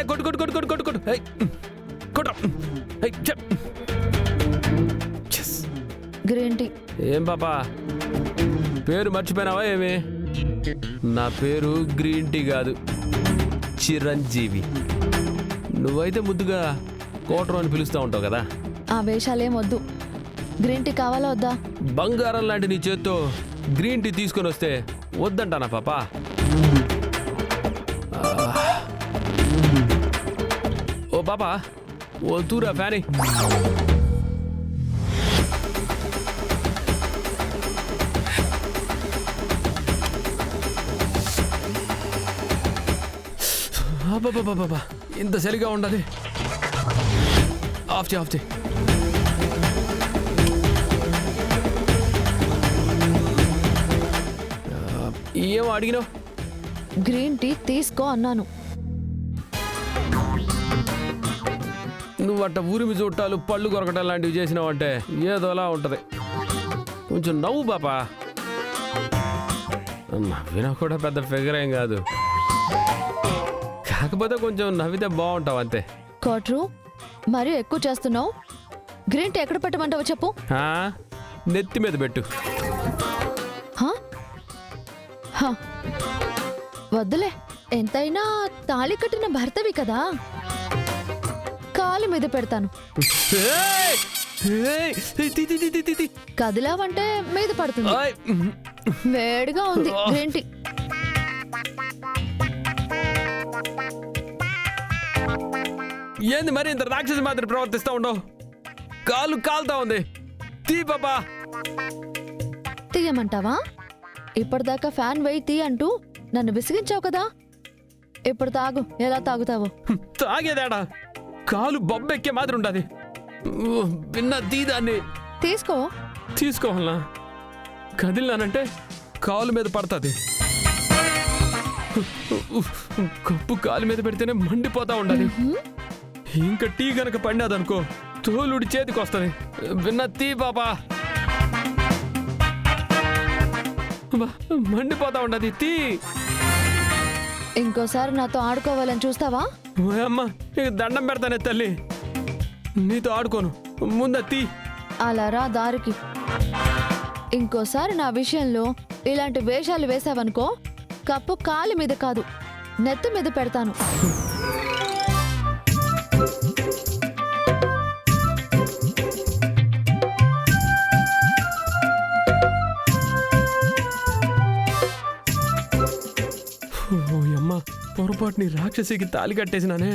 కొట్టు కొట్టు కొట్టు కొట్టు కొట్టు కొట్టు కొట్టు గ్రీన్ టీ. ఏం పాపా పేరు మర్చిపోయినావా ఏమి? నా పేరు గ్రీన్ టీ కాదు, చిరంజీవి. నువ్వైతే ముద్దుగా కోటరు అని పిలుస్తూ ఉంటావు కదా. ఆ వేషాలేం వద్దు. గ్రీన్ టీ కావాలా వద్దా? బంగారం లాంటి నీ చేత్తో గ్రీన్ టీ తీసుకొని వస్తే వద్దంటానా పాపా? ఓ పాపా, ఓ తూరా ఫ్యానీ. బాబా ఇంత సరిగా ఉండదు. ఆఫ్ చే ఆఫ్ చే. ఏమో అడిగినావు? గ్రీన్ టీ తీసుకో అన్నాను. నువ్వు అట్ట ఊరిమి చుట్టాలు పళ్ళు కొరకటం లాంటివి చేసినావు అంటే ఏదోలా ఉంటది. కొంచెం నవ్వు పాపా. నవ్వినా కూడా పెద్ద ఫిగర్ ఏం కాదు, కాకపోతే కొంచెం నవ్వితే బాగుంటావు అంతే. కోట్రు మరీ ఎక్కువ చేస్తున్నావు. గ్రీన్ టీ ఎక్కడ పెట్టమంటావు చెప్పు. నెత్తి మీద పెట్టు. వద్దులే, ఎంతైనా తాళి కట్టిన భర్తవి కదా. కాలు మీద పెడతాను. కదిలావంటే మీద పడుతుంది. వేడిగా ఉంది గ్రీన్ టీ. ఏంది మరి ఇంత రాక్షసి మాదిరి ప్రవర్తిస్తా ఉండవు? కాలు కాలుతా ఉంది. తీ పాపా. తీయమంటావా? ఇప్పటిదాకా ఫ్యాన్ వెయ్యి తీ అంటూ నన్ను విసిగించావు కదా. ఇప్పుడు తాగు. ఎలా తాగుతావు? తాగేదాడా? కాలు బొబ్బెక్కే మాదిరి ఉండదు. విన్నా తీదాన్ని. తీసుకో. తీసుకోవాలనా? కదిలినానంటే కాలు మీద పడుతుంది. కప్పు కాలు మీద పెడితేనే మండిపోతా ఉండాలి. ఇంకా టీ గనక పడినాదనుకో తోలుడి చేతికి వస్తుంది. విన్నా తీ పాపా. మండిపోతా ఉండదు. తీ. ఇంకోసారి నాతో ఆడుకోవాలని చూస్తావా? అమ్మా దండం పెడతానే తల్లి, నీతో ఆడుకోను. ముందా తీ. అలా రా దారికి. ఇంకోసారి నా విషయంలో ఇలాంటి వేషాలు వేసావనుకో కప్పు కాలి మీద కాదు నెత్తి మీద పెడతాను. పొరపాటుని రాక్షసికి తాలి కట్టేసినానే.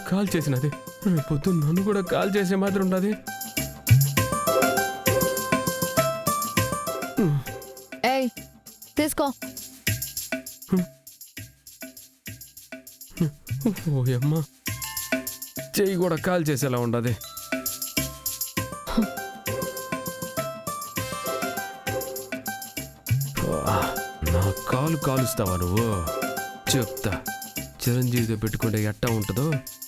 కాలు చేసినది. రేపొద్దు నన్ను కూడా కాల్ చేసే మాత్రం ఉండదు. ఏయ్ తీసుకో. ఓయమ్మా చెయ్యి కూడా కాల్ చేసేలా ఉండదు. నా కాలు కాలుస్తావా నువ్వు? చెప్తా. చిరంజీవితో పెట్టుకుంటే ఎట్టా ఉంటుందో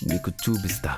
నీకు చూపిస్తా.